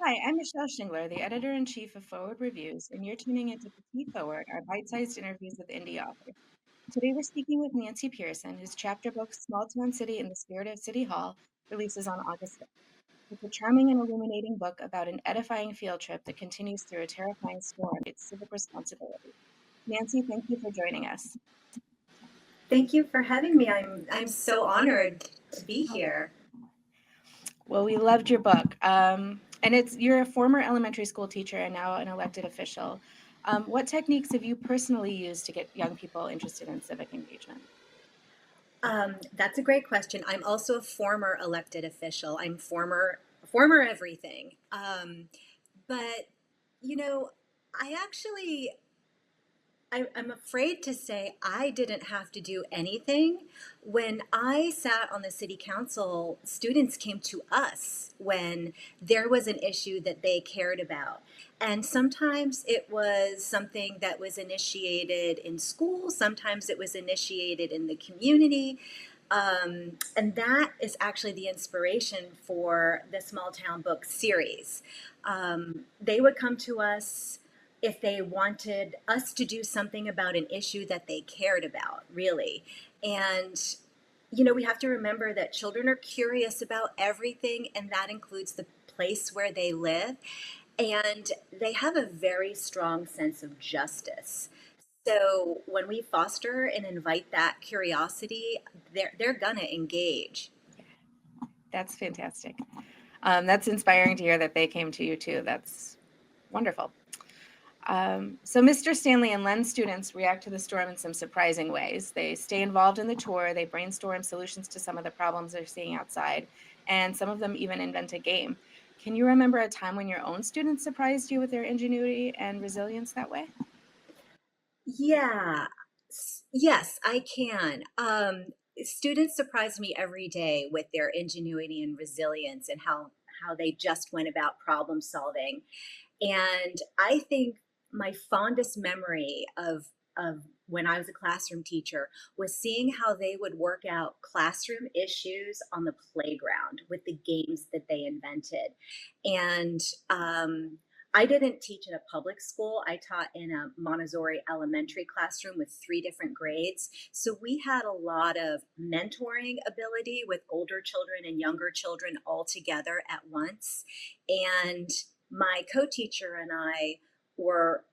Hi, I'm Michelle Shingler, the editor-in-chief of Foreword Reviews, and you're tuning into Petit Foreword, our bite-sized interviews with indie authors. Today we're speaking with Nancy Pearson, whose chapter book, Smalltown City in the Spirit of City Hall, releases on August 5th. It's a charming and illuminating book about an edifying field trip that continues through a terrifying storm. It's civic responsibility. Nancy, thank you for joining us. Thank you for having me. I'm so honored to be here. Well, we loved your book. And you're a former elementary school teacher and now an elected official. What techniques have you personally used to get young people interested in civic engagement? That's a great question. I'm also a former elected official. I'm former everything. But you know, I actually I'm afraid to say I didn't have to do anything. When I sat on the city council, students came to us when there was an issue that they cared about. And sometimes it was something that was initiated in school, sometimes it was initiated in the community. And that is actually the inspiration for the Small Town Book series. They would come to us if they wanted us to do something about an issue that they cared about, really. And, we have to remember that children are curious about everything, and that includes the place where they live. And they have a very strong sense of justice. So when we foster and invite that curiosity, they're gonna engage. That's fantastic. That's inspiring to hear that they came to you too. That's wonderful. So Mr. Stanley and Len students react to the storm in some surprising ways. They stay involved in the tour, they brainstorm solutions to some of the problems they're seeing outside, and some of them even invent a game. Can you remember a time when your own students surprised you with their ingenuity and resilience that way? Yeah. Yes, I can. Students surprise me every day with their ingenuity and resilience and how they just went about problem solving. And I think my fondest memory of when I was a classroom teacher was seeing how they would work out classroom issues on the playground with the games that they invented. And I didn't teach in a public school. I taught in a Montessori elementary classroom with three different grades. So we had a lot of mentoring ability with older children and younger children all together at once. And my co-teacher and I were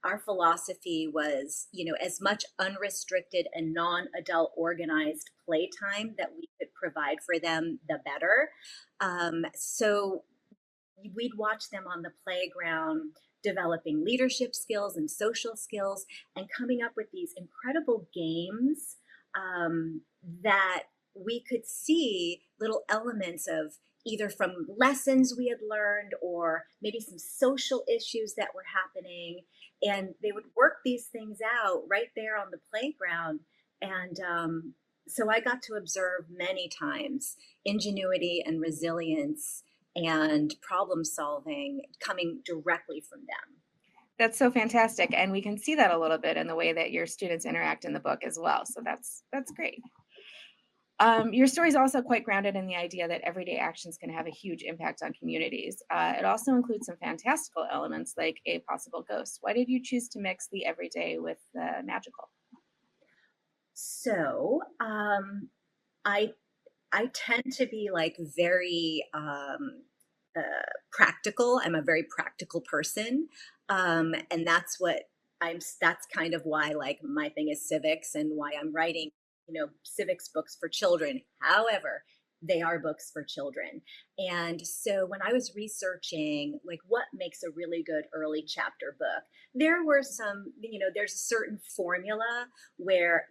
our philosophy was, as much unrestricted and non-adult organized playtime that we could provide for them, the better. So we'd watch them on the playground developing leadership skills and social skills and coming up with these incredible games that we could see little elements of either from lessons we had learned or maybe some social issues that were happening. And they would work these things out right there on the playground. And so I got to observe many times ingenuity and resilience and problem solving coming directly from them. That's so fantastic, and we can see that a little bit in the way that your students interact in the book as well. So that's great. Your story is also quite grounded in the idea that everyday actions can have a huge impact on communities. It also includes some fantastical elements like a possible ghost. Why did you choose to mix the everyday with the magical? So I I tend to be like very practical. I'm a very practical person, and that's kind of why like my thing is civics and why I'm writing, civics books for children. However, they are books for children. And so when I was researching like what makes a really good early chapter book, there were some, there's a certain formula where,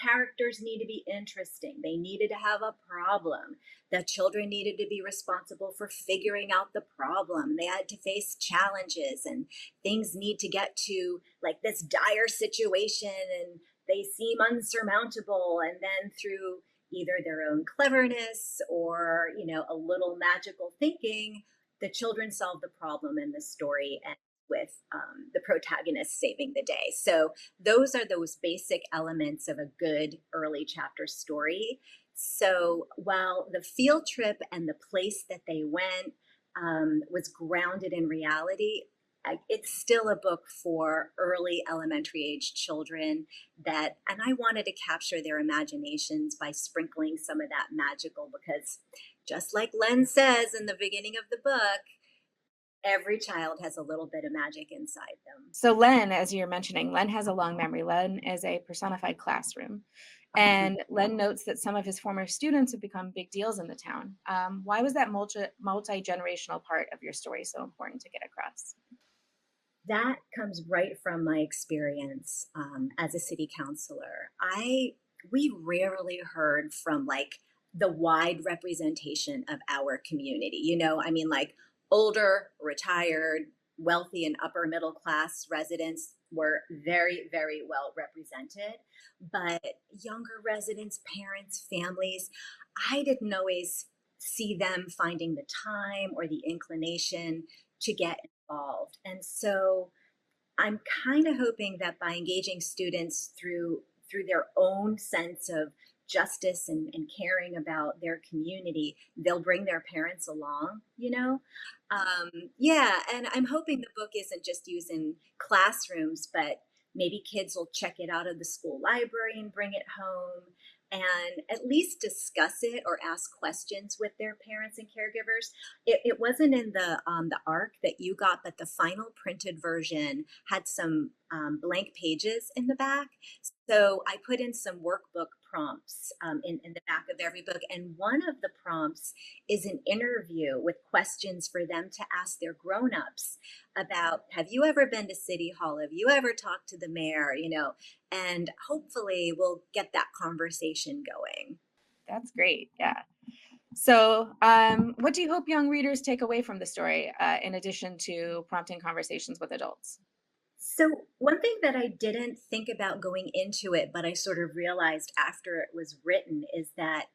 characters need to be interesting. They needed to have a problem. The children needed to be responsible for figuring out the problem. They had to face challenges and things need to get to like this dire situation and they seem unsurmountable. And then through either their own cleverness or, a little magical thinking, the children solve the problem and the story ends with the protagonist saving the day. So those are those basic elements of a good early chapter story. So while the field trip and the place that they went was grounded in reality. It's still a book for early elementary age children and I wanted to capture their imaginations by sprinkling some of that magical because just like Len says in the beginning of the book, every child has a little bit of magic inside them. So Len, as you're mentioning, Len has a long memory. Len is a personified classroom. And Len notes that some of his former students have become big deals in the town. Why was that multi-generational part of your story so important to get across? That comes right from my experience as a city councilor. We rarely heard from like the wide representation of our community. I mean, like older, retired, wealthy, and upper middle class residents were very, very well represented. But younger residents, parents, families, I didn't always see them finding the time or the inclination to get involved. And so I'm kind of hoping that by engaging students through their own sense of justice and caring about their community, they'll bring their parents along. Yeah, and I'm hoping the book isn't just used in classrooms, but maybe kids will check it out of the school library and bring it home and at least discuss it or ask questions with their parents and caregivers. It wasn't in the ARC that you got, but the final printed version had some blank pages in the back. So I put in some workbook prompts in the back of every book. And one of the prompts is an interview with questions for them to ask their grown-ups about, have you ever been to City Hall? Have you ever talked to the mayor? And hopefully we'll get that conversation going. That's great. Yeah. So, what do you hope young readers take away from the story, in addition to prompting conversations with adults? So, one thing that I didn't think about going into it, but I sort of realized after it was written is that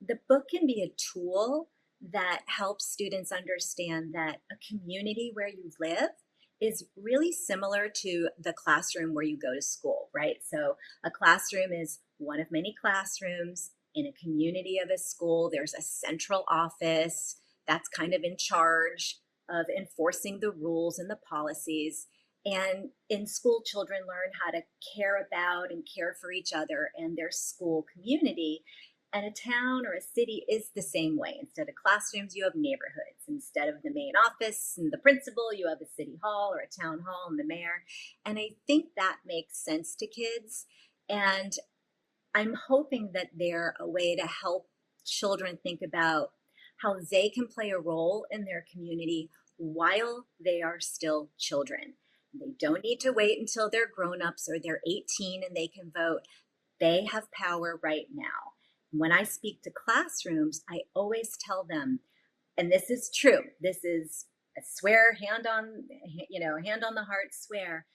the book can be a tool that helps students understand that a community where you live is really similar to the classroom where you go to school, right? So, a classroom is one of many classrooms in a community of a school. There's a central office that's kind of in charge of enforcing the rules and the policies. And in school, children learn how to care about and care for each other and their school community. And a town or a city is the same way. Instead of classrooms, you have neighborhoods. Instead of the main office and the principal, you have a city hall or a town hall and the mayor. And I think that makes sense to kids. And I'm hoping that they're a way to help children think about how they can play a role in their community while they are still children. They don't need to wait until they're grown-ups or they're 18 and they can vote. They have power right now. When I speak to classrooms, I always tell them, and this is true, this is a swear, hand on the heart swear,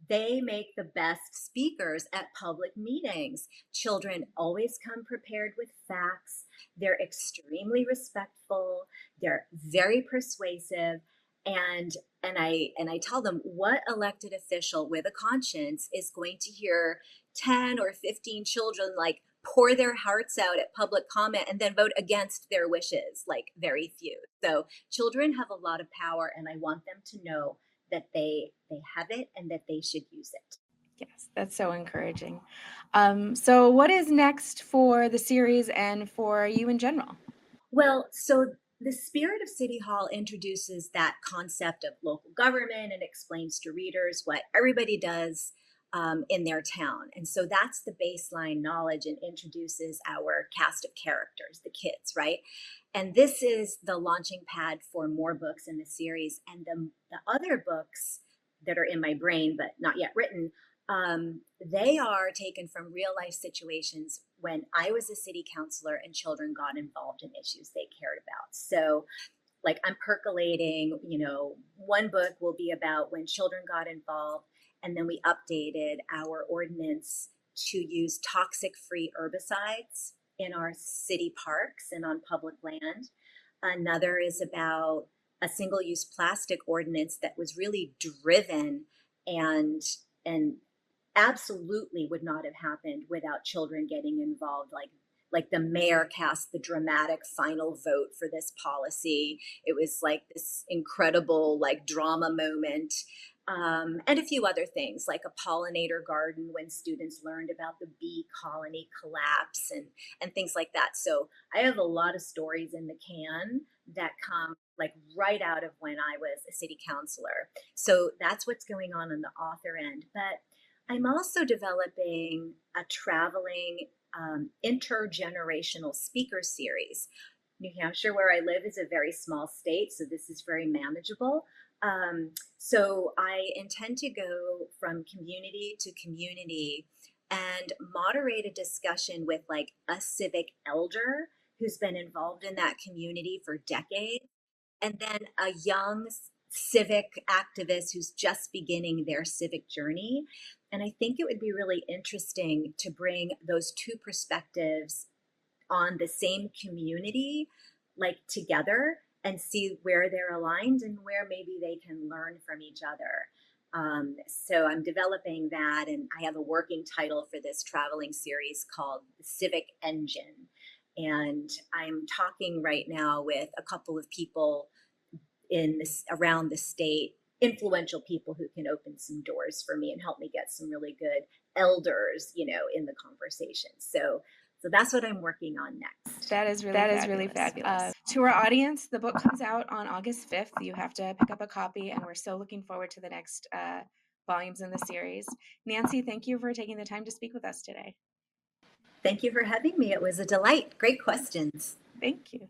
they make the best speakers at public meetings. Children always come prepared with facts. They're extremely respectful. They're very persuasive. And I tell them, what elected official with a conscience is going to hear 10 or 15 children like pour their hearts out at public comment and then vote against their wishes? Like, very few. So children have a lot of power, and I want them to know that they have it and that they should use it. Yes, that's so encouraging. So, what is next for the series and for you in general? Well, so the spirit of City Hall introduces that concept of local government and explains to readers what everybody does in their town. And so that's the baseline knowledge and introduces our cast of characters, the kids, right? And this is the launching pad for more books in the series. And the other books that are in my brain, but not yet written, they are taken from real life situations when I was a city councilor and children got involved in issues they cared about. So, like, I'm percolating, one book will be about when children got involved, and then we updated our ordinance to use toxic free herbicides in our city parks and on public land. Another is about a single use plastic ordinance that was really driven and absolutely would not have happened without children getting involved, like like the mayor cast the dramatic final vote for this policy. It was like this incredible like drama moment. And a few other things like a pollinator garden when students learned about the bee colony collapse and things like that. So I have a lot of stories in the can that come like right out of when I was a city councilor. So that's what's going on the author end. But I'm also developing a traveling intergenerational speaker series. New Hampshire, where I live, is a very small state, so this is very manageable. So I intend to go from community to community and moderate a discussion with like a civic elder who's been involved in that community for decades, and then a young civic activist who's just beginning their civic journey. And I think it would be really interesting to bring those two perspectives on the same community like together and see where they're aligned and where maybe they can learn from each other. So I'm developing that, and I have a working title for this traveling series called The Civic Engine. And I'm talking right now with a couple of people in this around the state, influential people who can open some doors for me and help me get some really good elders, in the conversation. So that's what I'm working on next. That is really fabulous. To our audience, the book comes out on August 5th. You have to pick up a copy, and we're so looking forward to the next volumes in the series. Nancy, thank you for taking the time to speak with us today. Thank you for having me. It was a delight. Great questions. Thank you.